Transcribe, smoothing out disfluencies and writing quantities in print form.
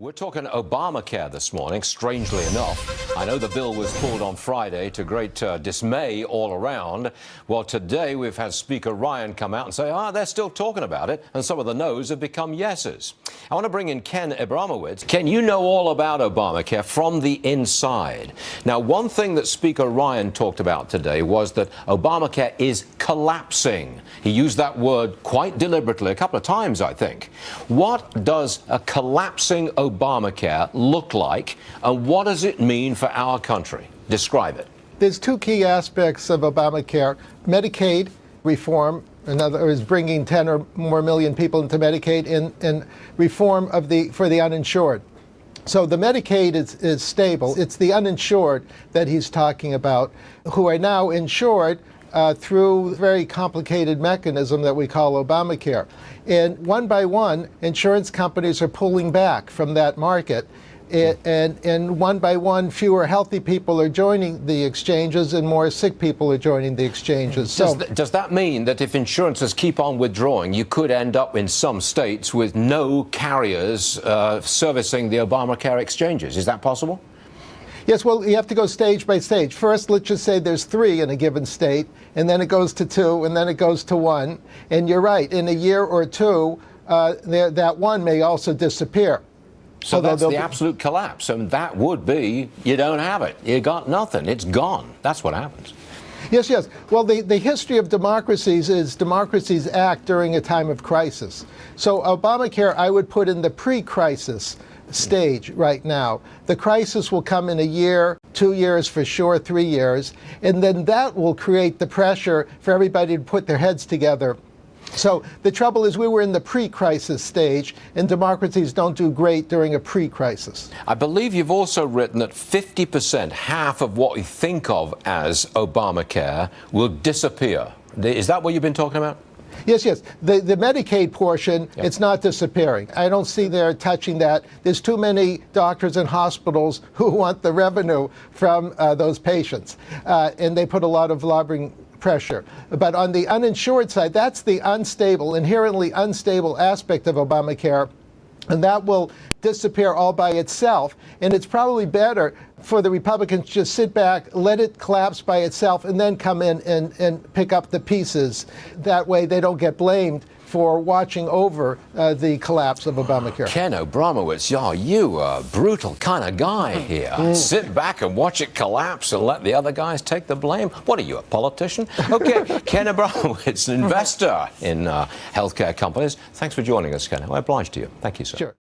We're talking Obamacare this morning, strangely enough. I know the bill was pulled on Friday to great dismay all around. Well, today we've had Speaker Ryan come out and say, they're still talking about it, and some of the no's have become yeses. I want to bring in Ken Abramowitz. Ken, you know all about Obamacare from the inside. Now, one thing that Speaker Ryan talked about today was that Obamacare is collapsing. He used that word quite deliberately a couple of times, I think. What does a collapsing Obamacare look like, and what does it mean for our country? Describe it. There's two key aspects of Obamacare. Medicaid reform, in other words, bringing 10 or more million people into Medicaid, and reform for the uninsured. So the Medicaid is stable. It's the uninsured that he's talking about, who are now insured through a very complicated mechanism that we call Obamacare. And one by one, insurance companies are pulling back from that market. And one by one, fewer healthy people are joining the exchanges and more sick people are joining the exchanges. Does that mean that if insurances keep on withdrawing, you could end up in some states with no carriers servicing the Obamacare exchanges? Is that possible? Yes, well, you have to go stage by stage. First, let's just say there's 3 in a given state, and then it goes to 2, and then it goes to 1. And you're right, in a year or 2, that 1 may also disappear. So that's the absolute collapse, and that would be, you don't have it. You got nothing. It's gone. That's what happens. Yes, yes. Well, the history of democracies is democracies act during a time of crisis. So Obamacare, I would put in the pre-crisis stage right now. The crisis will come in a year, 2 years for sure, 3 years, and then that will create the pressure for everybody to put their heads together. So the trouble is we were in the pre-crisis stage, and democracies don't do great during a pre-crisis. I believe you've also written that 50%, half of what we think of as Obamacare, will disappear. Is that what you've been talking about? Yes, yes. The Medicaid portion, Yep. It's not disappearing. I don't see they're touching that. There's too many doctors and hospitals who want the revenue from those patients, and they put a lot of lobbying pressure. But on the uninsured side, that's the unstable, inherently unstable aspect of Obamacare, and that will disappear all by itself. And it's probably better for the Republicans to just sit back, let it collapse by itself, and then come in and pick up the pieces. That way they don't get blamed for watching over the collapse of Obamacare. Ken Abramowitz, you a brutal kind of guy here. Sit back and watch it collapse and let the other guys take the blame. What are you, a politician? Okay, Ken Abramowitz, an investor in healthcare companies. Thanks for joining us, Ken. I'm obliged to you. Thank you, sir. Sure.